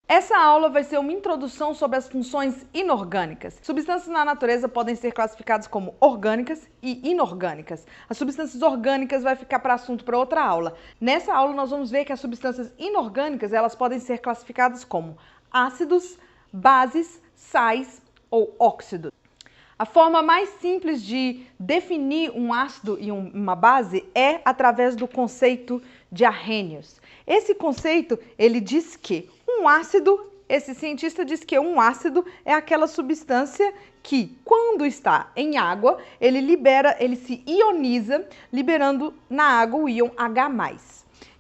Essa aula vai ser uma introdução sobre as funções inorgânicas. Substâncias na natureza podem ser classificadas como orgânicas e inorgânicas. As substâncias orgânicas vai ficar para assunto para outra aula. Nessa aula nós vamos ver que as substâncias inorgânicas elas podem ser classificadas como ácidos, bases, sais ou óxidos. A forma mais simples de definir um ácido e uma base é através do conceito de Arrhenius. Esse conceito, ele diz que um ácido, esse cientista diz que um ácido é aquela substância que, quando está em água, ele se ioniza, liberando na água o íon H+.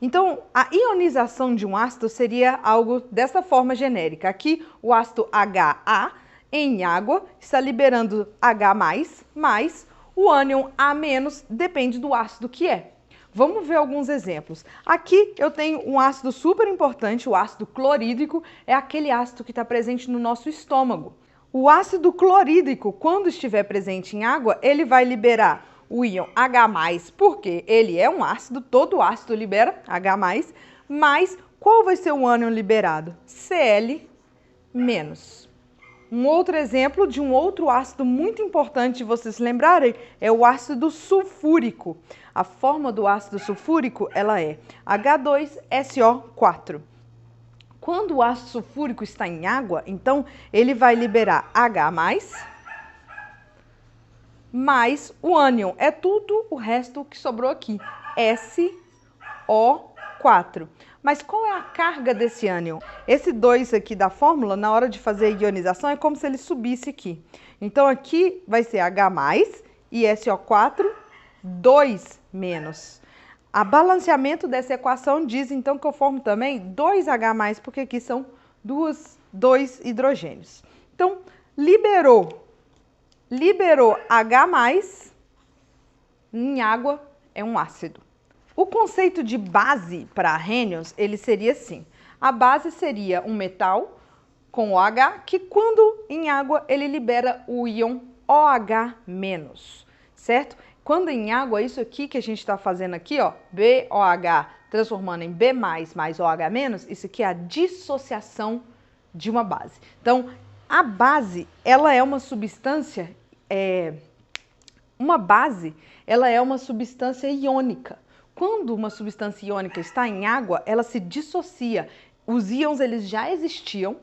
Então, a ionização de um ácido seria algo dessa forma genérica. Aqui, o ácido HA em água está liberando H+, mais o ânion A-, depende do ácido que é. Vamos ver alguns exemplos. Aqui eu tenho um ácido super importante, o ácido clorídrico, é aquele ácido que está presente no nosso estômago. O ácido clorídrico, quando estiver presente em água, ele vai liberar o íon H+, porque ele é um ácido, todo ácido libera H+, mas qual vai ser o ânion liberado? Cl-. Um outro exemplo de um outro ácido muito importante de vocês lembrarem é o ácido sulfúrico. A forma do ácido sulfúrico ela é H2SO4. Quando o ácido sulfúrico está em água, então ele vai liberar H+, mais o ânion. É tudo o resto que sobrou aqui, SO4. Mas qual é a carga desse ânion? Esse 2 aqui da fórmula, na hora de fazer a ionização, é como se ele subisse aqui. Então, aqui vai ser H+, e SO4, 2-. A balanceamento dessa equação diz, então, que eu formo também 2H+, porque aqui são dois hidrogênios. Então, liberou H+, em água é um ácido. O conceito de base para Arrhenius, ele seria assim. A base seria um metal com OH, que quando em água ele libera o íon OH-, certo? Quando em água, isso aqui que a gente está fazendo aqui, ó, BOH transformando em B+, mais OH-, isso aqui é a dissociação de uma base. Então, a base, ela é uma substância, uma base, ela é uma substância iônica. Quando uma substância iônica está em água, ela se dissocia. Os íons eles já existiam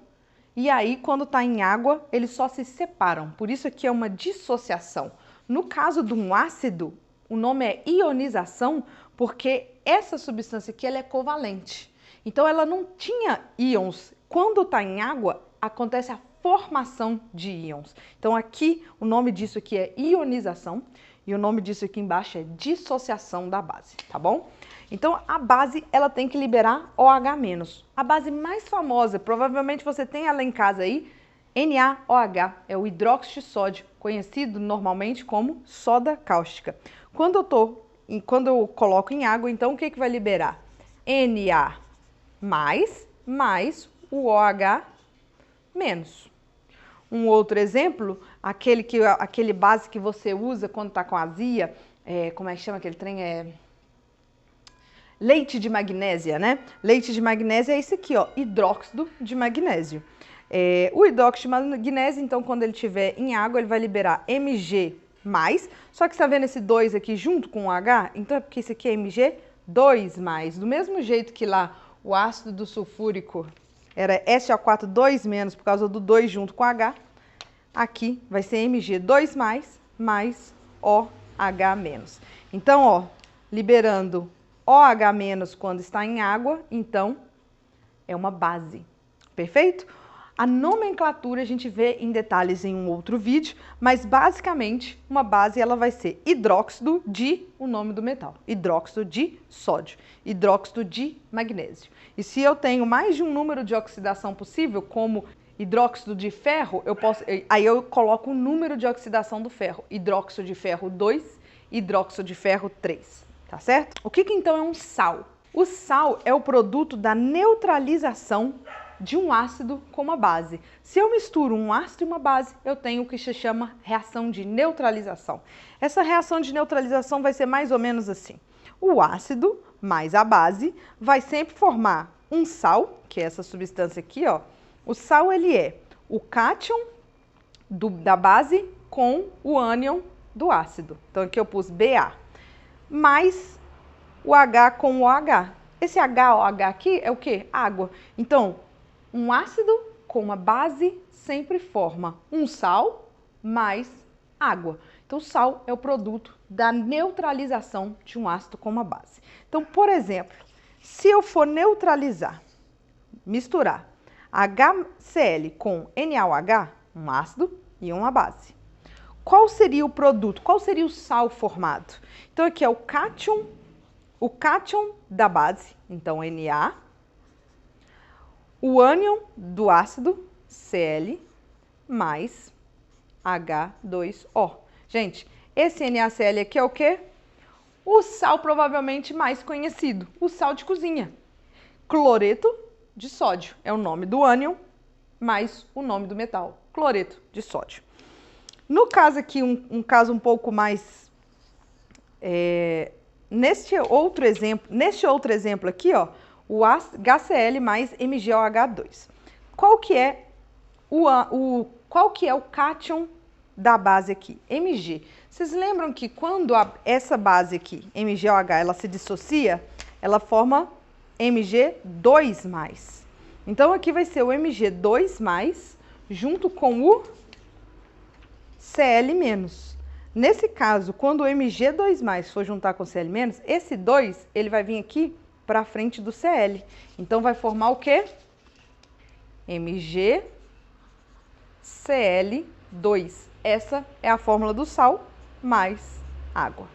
e aí quando está em água, eles só se separam. Por isso aqui é uma dissociação. No caso de um ácido, o nome é ionização porque essa substância aqui ela é covalente. Então ela não tinha íons. Quando está em água, acontece a formação de íons. Então aqui o nome disso aqui é ionização. E o nome disso aqui embaixo é dissociação da base, tá bom? Então, a base, ela tem que liberar OH-. A base mais famosa, provavelmente você tem ela em casa aí, NaOH, é o hidróxido de sódio, conhecido normalmente como soda cáustica. Quando eu coloco em água, então, o que vai liberar? Na mais o OH-. Um outro exemplo, aquele base que você usa quando está com azia, como é que chama aquele trem? Leite de magnésia, né? Leite de magnésia é esse aqui, ó, hidróxido de magnésio. O hidróxido de magnésio, então, quando ele estiver em água, ele vai liberar Mg+, só que você está vendo esse 2 aqui junto com o H? Então, é porque esse aqui é Mg2+. Do mesmo jeito que lá o ácido do sulfúrico era SO4 2- por causa do 2 junto com H. Aqui vai ser Mg2+, mais OH-. Então, ó, liberando OH- quando está em água, então é uma base. Perfeito? A nomenclatura a gente vê em detalhes em um outro vídeo, mas basicamente uma base ela vai ser hidróxido de, o nome do metal, hidróxido de sódio, hidróxido de magnésio. E se eu tenho mais de um número de oxidação possível, como hidróxido de ferro, aí eu coloco o número de oxidação do ferro, hidróxido de ferro 2, hidróxido de ferro 3, tá certo? O que então é um sal? O sal é o produto da neutralização de um ácido com uma base. Se eu misturo um ácido e uma base, eu tenho o que se chama reação de neutralização. Essa reação de neutralização vai ser mais ou menos assim. O ácido mais a base vai sempre formar um sal, que é essa substância aqui, ó. O sal, ele é o cátion da base com o ânion do ácido. Então, aqui eu pus Ba, mais o H com o OH. Esse HOH aqui é o quê? Água. Então, um ácido com uma base sempre forma um sal mais água. Então, o sal é o produto da neutralização de um ácido com uma base. Então, por exemplo, se eu for neutralizar, misturar HCl com NaOH, um ácido e uma base, qual seria o produto? Qual seria o sal formado? Então, aqui é o cátion da base, então Na, o ânion do ácido, Cl, mais H2O. Gente, esse NaCl aqui é o quê? O sal provavelmente mais conhecido, o sal de cozinha. Cloreto de sódio é o nome do ânion, mais o nome do metal, cloreto de sódio. No caso aqui, um caso um pouco mais... neste outro exemplo aqui, ó, o HCl mais MgOH2. Qual que é o cátion da base aqui? Mg. Vocês lembram que quando essa base aqui, MgOH, ela se dissocia, ela forma Mg2+. Então, aqui vai ser o Mg2+, junto com o Cl-. Nesse caso, quando o Mg2+ for juntar com o Cl-, esse 2, ele vai vir aqui para a frente do Cl. Então, vai formar o quê? MgCl2. Essa é a fórmula do sal mais água.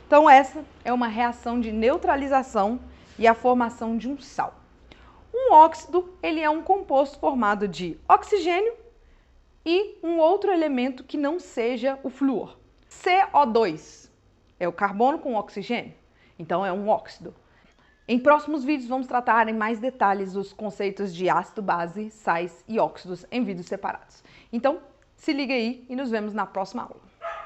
Então, essa é uma reação de neutralização e a formação de um sal. Um óxido, ele é um composto formado de oxigênio e um outro elemento que não seja o flúor. CO2 é o carbono com oxigênio, então é um óxido. Em próximos vídeos vamos tratar em mais detalhes os conceitos de ácido, base, sais e óxidos em vídeos separados. Então, se liga aí e nos vemos na próxima aula.